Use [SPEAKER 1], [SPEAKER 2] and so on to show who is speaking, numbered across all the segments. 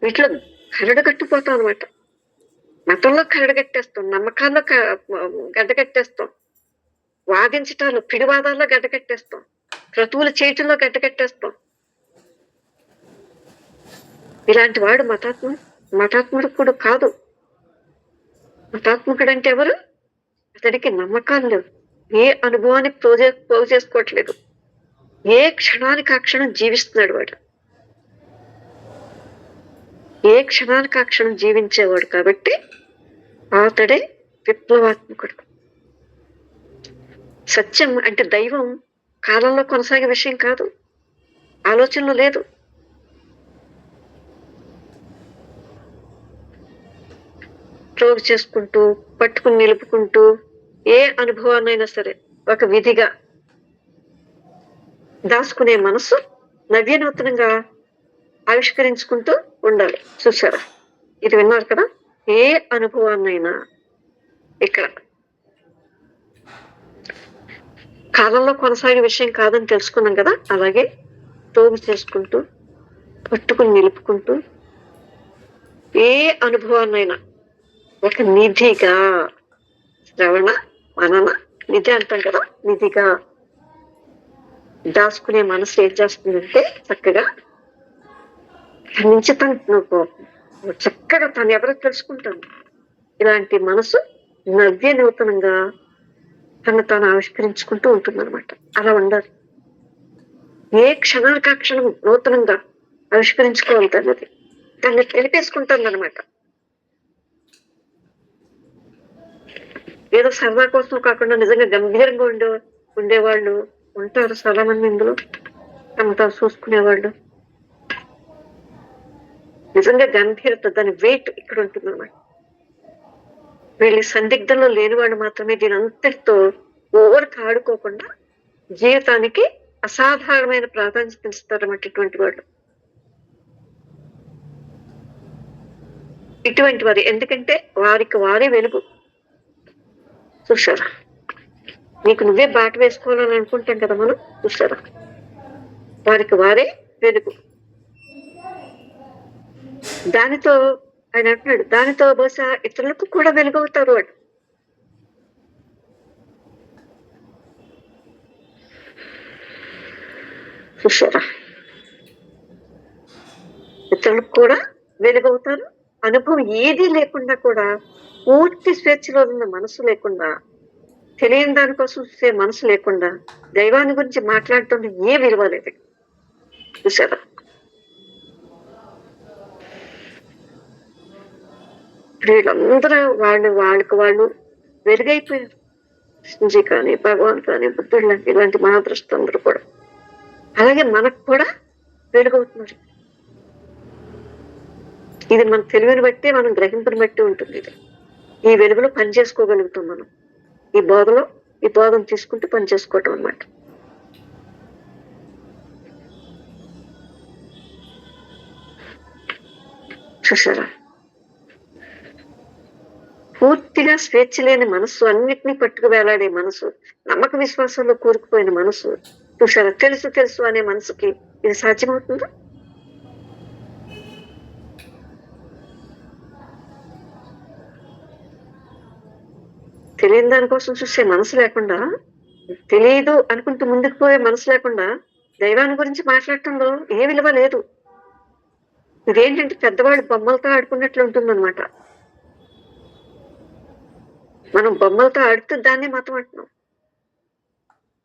[SPEAKER 1] వీటిలో కరడుగట్టిపోతాం అనమాట. మతంలో కరడుగట్టేస్తాం, నమ్మకాల్లో గడ్డకట్టేస్తాం, వాదించటాలు పిడివాదాల్లో గడ్డకట్టేస్తాం, క్రతువులు చేయటంలో గడ్డకట్టేస్తాం. ఇలాంటి వాడు మతాత్ముడు కాదు. మతాత్ముడు అంటే ఎవరు? అతడికి నమ్మకాలు లేవు, ఏ అనుభవాన్ని పోగు చేసుకోవట్లేదు, ఏ క్షణానికి ఆ క్షణం జీవిస్తున్నాడు వాడు, ఏ క్షణానికి ఆ క్షణం జీవించేవాడు. కాబట్టి అతడే విప్లవాత్మకుడు. సత్యం అంటే దైవం కాలంలో కొనసాగే విషయం కాదు, ఆలోచనలో లేదు. ప్రోగు చేసుకుంటూ, పట్టుకుని నిలుపుకుంటూ, ఏ అనుభవాన్నైనా సరే ఒక విధిగా దాచుకునే మనసు నవ్యనూతనంగా ఆవిష్కరించుకుంటూ ఉండాలి. చూసారా, ఇది విన్నారు కదా? ఏ అనుభవాన్నైనా ఇక్కడ కాలంలో కొనసాగే విషయం కాదని తెలుసుకున్నాం కదా. అలాగే ప్రోగు చేసుకుంటూ, పట్టుకుని నిలుపుకుంటూ, ఏ అనుభవాన్నైనా ఒక నిధిగా, శ్రవణ మనన నిధి అంటాం కదా, నిధిగా దాచుకునే మనసు ఏం చేస్తుందంటే చక్కగా నుంచి చక్కగా తను ఎవరో తెలుసుకుంటాను. ఇలాంటి మనసు నవ్య నూతనంగా తను తాను ఆవిష్కరించుకుంటూ ఉంటుందన్నమాట. అలా ఉండాలి. ఏ క్షణానికి ఆ క్షణం నూతనంగా ఆవిష్కరించుకోవాలి. దాన్ని తెలిపేసుకుంటుంది అనమాట. ఏదో సరదా కోసం కాకుండా నిజంగా గంభీరంగా ఉండేవాళ్ళు ఉంటారు చాలా మంది ఇందులో. తమ తాను చూసుకునేవాళ్ళు నిజంగా గంభీరత, దాని వెయిట్ ఇక్కడ ఉంటుంది అన్నమాట. వీళ్ళ సందిగ్ధంలో లేని వాళ్ళు మాత్రమే దీని అంతటితో ఓవర్కి ఆడుకోకుండా జీవితానికి అసాధారణమైన ప్రాధాన్యత ఇస్తారన్నమాట ఇటువంటి వాళ్ళు. ఇటువంటి వారి, ఎందుకంటే వారికి వారే వెలుగు. చూసారా, నీకు నువ్వే బాట వేసుకోవాలని అనుకుంటాం కదా మనం. చూసారా, వారికి వారే వెలుగు. దానితో ఆయన అంటున్నాడు, దానితో బహుశా ఇతరులకు కూడా వెలుగవుతారు వాడు. చూసారా, ఇతరులకు కూడా వెలుగవుతారు. అనుభవం ఏదీ లేకుండా కూడా, పూర్తి స్వేచ్ఛలో ఉన్న మనసు లేకుండా, తెలియని దానికోసం చూసే మనసు లేకుండా, దైవాన్ని గురించి మాట్లాడటం ఏ విలువ లేదు. చూసారా, వీళ్ళందరూ వాళ్ళకి వాళ్ళు వెలుగైపోయారు. కృష్ణజీ కానీ, భగవాన్ కానీ, బుద్ధుడు లాంటి ఇలాంటి మహాదృష్టులందరూ కూడా. అలాగే మనకు కూడా వెలుగవుతున్నారు. ఇది మన తెలివిని బట్టి, మనం గ్రహింపుని బట్టి ఉంటుంది. ఇది ఈ వెలుగులో పని చేసుకోగలుగుతాం మనం. ఈ బోధను తీసుకుంటూ పని చేసుకోవటం అన్నమాట. చూసారా, పూర్తిగా స్వేచ్ఛ లేని మనస్సు, అన్నిటినీ పట్టుకు వేలాడే మనసు, నమ్మక విశ్వాసంలో కూరుకుపోయిన మనసు. చూసారా, తెలుసు అనే మనసుకి ఇది సాధ్యమవుతుందా? తెలియని దానికోసం చూసే మనసు లేకుండా, తెలియదు అనుకుంటూ ముందుకు పోయే మనసు లేకుండా దైవాన్ని గురించి మాట్లాడటంలో ఏ విలువ లేదు. ఇదేంటంటే పెద్దవాళ్ళు బొమ్మలతో ఆడుకున్నట్లు ఉంటుందన్నమాట. మనం బొమ్మలతో ఆడుతూ దాన్ని మతం అంటున్నాం.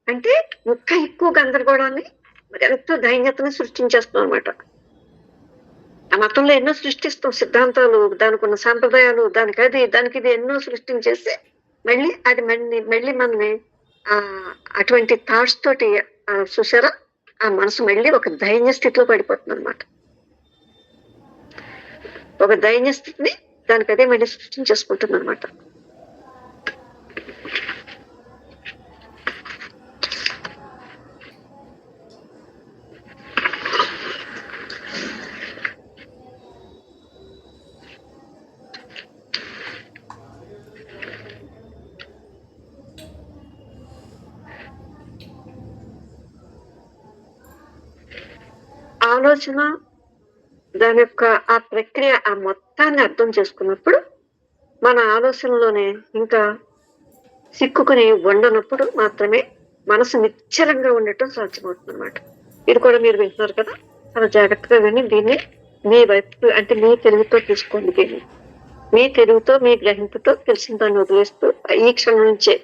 [SPEAKER 1] అంటే ఇంకా ఎక్కువ గందరగోళాన్ని, మరి ఎంతో దైన్యతని సృష్టించేస్తాం అనమాట. ఆ మతంలో ఎన్నో సృష్టిస్తాం, సిద్ధాంతాలు, దానికి ఉన్న సాంప్రదాయాలు, దానికి ఇది ఎన్నో సృష్టించేసి మళ్ళీ మనని అటువంటి థాట్స్ తోటి చూసారా, ఆ మనసు మళ్ళీ ఒక దైన్య స్థితిలో పడిపోతుంది అనమాట. ఒక దైన్య స్థితిని దానికదే మళ్ళీ సృష్టించేసుకుంటుంది అనమాట. ఆలోచన దాని యొక్క ఆ ప్రక్రియ ఆ మొత్తాన్ని అర్థం చేసుకున్నప్పుడు మన ఆలోచనలోనే ఇంకా సిక్కుకుని ఉండనప్పుడు మాత్రమే మనసు నిశ్చలంగా ఉండటం సాధ్యమవుతుంది అనమాట. ఇది కూడా మీరు వింటున్నారు కదా, చాలా జాగ్రత్తగా విని దీన్ని మీ వైపు అంటే మీ తెలివితో తీసుకోండి. దీన్ని మీ తెలివితో మీ గ్రహింపుతో తెలిసిన దాన్ని వదిలేస్తూ ఈ క్షణం నుంచే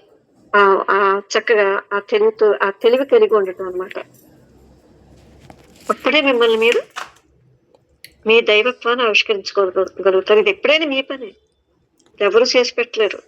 [SPEAKER 1] ఆ చక్కగా ఆ తెలివితో ఆ తెలివి కలిగి ఉండటం అనమాట. అప్పుడే మిమ్మల్ని మీరు మీ దైవత్వాన్ని ఆవిష్కరించుకోగలుగుతారు. ఇది ఎప్పుడైనా మీ పని, ఎవరు చేసి పెట్టలేరు.